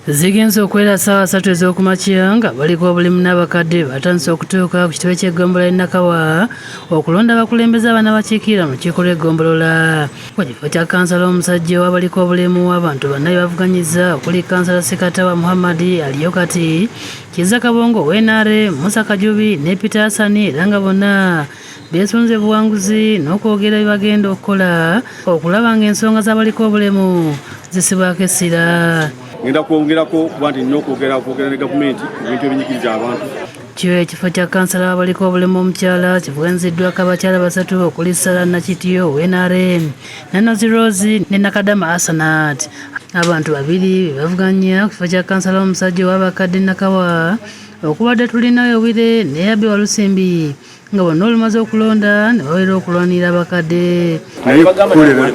Zigenze okwera ssaawa 3 ez'okumakya nga baliko obulimu n'abakadde batandise okutuuka ku kitebe ky'eggombolola e Nakawa okulonda abakulembeze abanaabakiikirira mu lukiiko lw'eggombolola. Ku kifo kya kansala omusajja w'abaliko obulimu abantu bonna bavuganyizza okuli kansala Sekatawa Muhammad aliyo kati, Kizza Kabongo WNRM, Musa Kajubi ne Peter Hassan era nga bonna beesunze buwanguzi n'okwogera bye bagenda okukola okulaba ng'ensonga z'abaliko obulimu zisibwako essira. Ngenda kwongerako kuba nti nnina okwogera ne gavumenti ebintu ebinyigiriza abantu. Kyo ekifo kya kansala w'abaliko obulimu omukyala kivuganyiziddwako abakyala 3 okuli Sarah Nakitiyo WNRM, Nanozi Rose ne Nakadama Asanat. Abantu 2 bavuganya ku kifo kya kansala omusajja w'abakadde Nakawa okubadde tulinayo Obwire ne Yabi Walusimbi nga bonna olumaze okulonda ne baweera okulwanira abakadde. Naye kukolera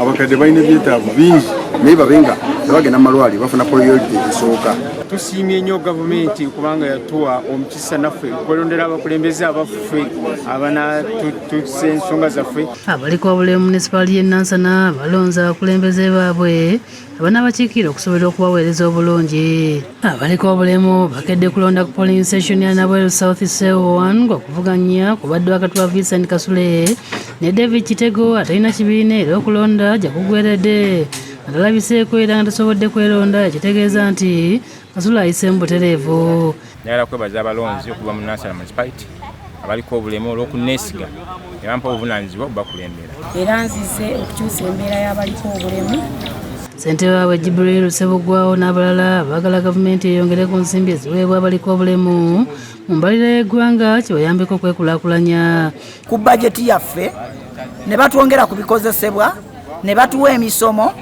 abakadde balina ebyetaago bingi naye babenga nebagenda mu malwaliro bafuna priority esooka. Tusiimye nnyo gavumenti kubanga yatuwa omukisa naffe okulondera abakulembeze abaffe abanatutusa ensonga zaffe. Abaliko obulimu munisipaali y'e Nansana balonze abakulembeze baabwe abanaabakiikirira okusobola okubaweereza obulungi. Abaliko obulimu bakedde kulonda ku polling station ya Nabweru South C1 ng'okuvuganya kubadde wakati wa Vincent Kasule ne David Kitego atalina kibiina era okulonda jakugweredde. Atalabiseeko era nga tasobodde kweronda ekitegeeza nti Kasule ayise mu butereevu. Njagala kwebaza abalonzi okuva mu Nansana Municipality abaliko obulimu olw'okuneesiga ne bampa obuvunaanyizibwa okubakulembera. Era nzize okukyusa embeera y'abaliko obulimu. Ssentebe waabwe Jibril Ssebugwawo n'abalala baagala gavumenti eyongere ku nsimbi eziweebwa abaliko obulimu mu mbalira y'eggwanga kibayambeko okwekulaakulanya. Ku bajeti yaffe ne batwongera ku bikozesebwa ne batuwa emisomo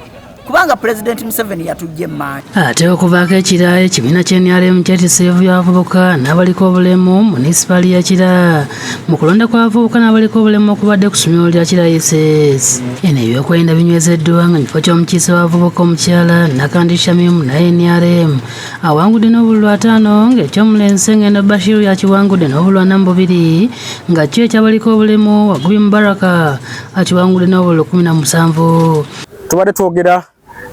kubanga President Museveni yatujja emmaanyi. Ate okuvaako ekira ekibiina ky'NRM kyetise by'abavubuka n'abaliko obulimu munisipaali ya Kira mu kulonda kw'abavubuka n'abaliko obulimu okubadde ku ssomero lya Kira ISS. Eno ebyokwerinda binywezeddwa nga mu kifo ky'omukiise w'abavubuka omukyala Nakandi Shamim naye NRM awangudde n'obululu 5 ng'ekyomulenzi Ngendo Bashir yakiwangudde n'obululu 42 nga kyo ekyabaliko obulimu Wagubi Mubaraka akiwangudde n'obululu 17. Tubadde twogera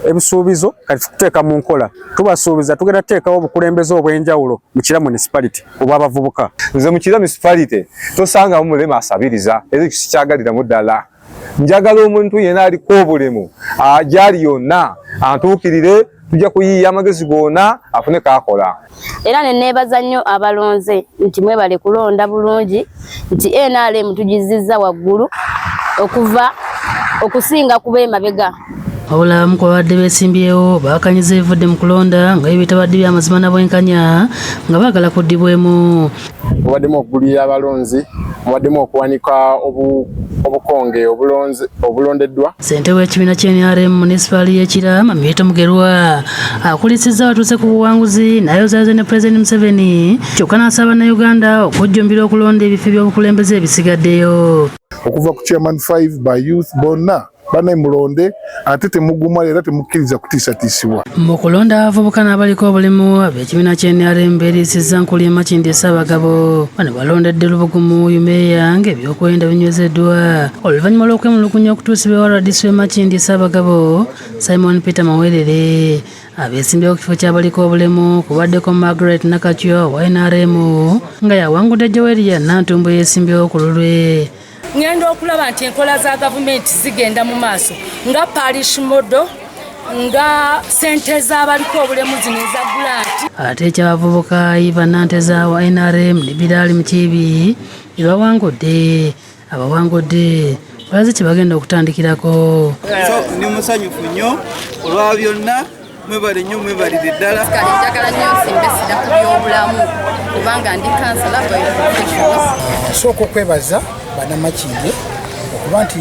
ebisuubizo kati tuteeka mu nkola. Tubasuubiza tugenda tuteekawo obukulembeze obw'enjawulo mu Kira Municipality obw'abavubuka. Nze mu Kira Municipality tosangamu mulema asabiriza era kikyagaliramu ddala. Njagala omuntu yenna aliko obulimu gyali yonna antuukirire, tujja kuyiiya amagezi gonna afune kaakola. Era ne neebaza nnyo abalonze nti mwebale kulonda bulungi nti NRM tugizizza waggulu okusinga kuba emabega. Wabula mu babadde beesimbyewo baakanyiza ebivudde mu kulonda nga ebitabadde by'amazima na bwenkanya nga baagala kuddibwemu. Mubaddemu okugulira abalonzi, mubaddemu okuwanika obukonge obulondeddwa. Ssentebe w'ekibiina ky'NRM munisipaali y'e Kira Mamieto Mugerwa akulisizza batuuse ku buwanguzi n'ayozaaze ne Pulezidenti Museveni kyokka n'asaba Bannayuganda okujjumbira okulonda ebifo by'obukulembeze ebisigaddeyo. Okuva ku Chairman 5 by youth bonna bana mulonde ate temuguma era temukkiriza kutiisatiisibwa. Mu kulonda abavubuka n'abaliko obulimu ab'ekibiina ky'NRM beeriisizza Nkulye Makindi Ssaabagabo bano balondedde Lubugumu Yumeya ng'ebyokwerinda binywezeddwa oluvannyuma lw'okwemulugunya okutuusibwa RDC Makindi Ssaabagabo Simon Peter Mawerere. Abeesimbyewo ku kifo ky'abaliko obulimu kubaddeko Margaret Nakatyo wa NRM nga yawangudde Joelia Nantumbo yeesimbyewo ku lulwe. Ngenda okulaba nti enkola za gavumenti zigenda mu maaso nga parish model nga sente z'abaliko obulimu zino eza gulanti. Ate ekyabavubuka Iva Nanteza wa NRM ne Biraali Mukiibi ebawangudde abawangudde balaze kye bagenda okutandikirako. Ni musanyufu nnyo olwa byonna mwebale nnyo mwebalire ddala. Njagala nnyo nsimbesera ku by'obulamu kubanga ndi kansala bioprofessionals. Sooka okwebaza Bannamakindye okuba nti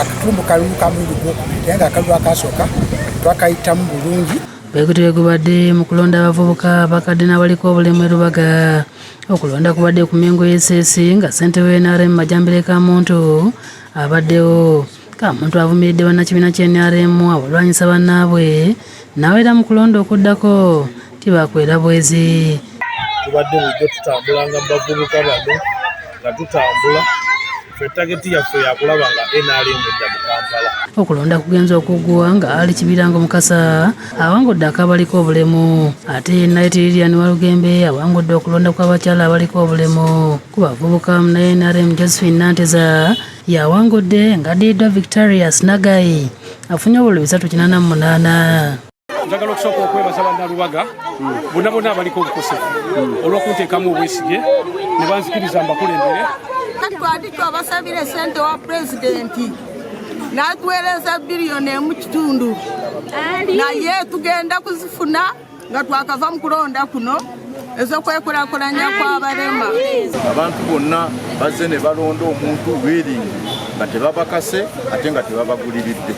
akatumbu kalulu ka mulundi gwokubiri naye nga akalulu akasooka twakayitamu bulungi. Beekutibwe gubadde mu kulonda abavubuka bakadde n'abaliko obulimu e Rubaga. Okulonda kubadde ku Mengo ISS nga ssentebe w'NRM Majambire Kamuntu abaddewo. Kamuntu avumiridde bannakibiina ky'NRM abalwanyisa bannaabwe n'abeera mu kulonda okuddako tibakwera bwezi. Tubadde bulijjo tutambulanga mu bavubuka bano nga tutambula ffe tageti yaffe yakulaba nga NRM edda mu Kampala. Okulonda kugenza okuggwa nga Ali Kibirango Mukasa awangudde akabaliko obulemu ate Night Lilian Walugembe awangudde okulonda kw'abakyala abaliko obulemu ku bavubuka mu NRM Josephine Nanteza yawangudde nga Didwa Victorious Nagai afunye obululu 388. Njagala okusooka okwebaza bannalubaga bonna bonna abaliko obukosefu olw'okunteekamu obwesige ne banzikiriza mbakulembere. Twandika abasabire ssente wa pulezidenti n'atuweereza biliyoni emu kitundu naye tugenda kuzifuna nga twakava mu kulonda kuno ez'okwekulaakulanya kw'abalema. Abantu bonna bazze ne balonda omuntu Willing nga tebabakase ate nga tebabaguliridde.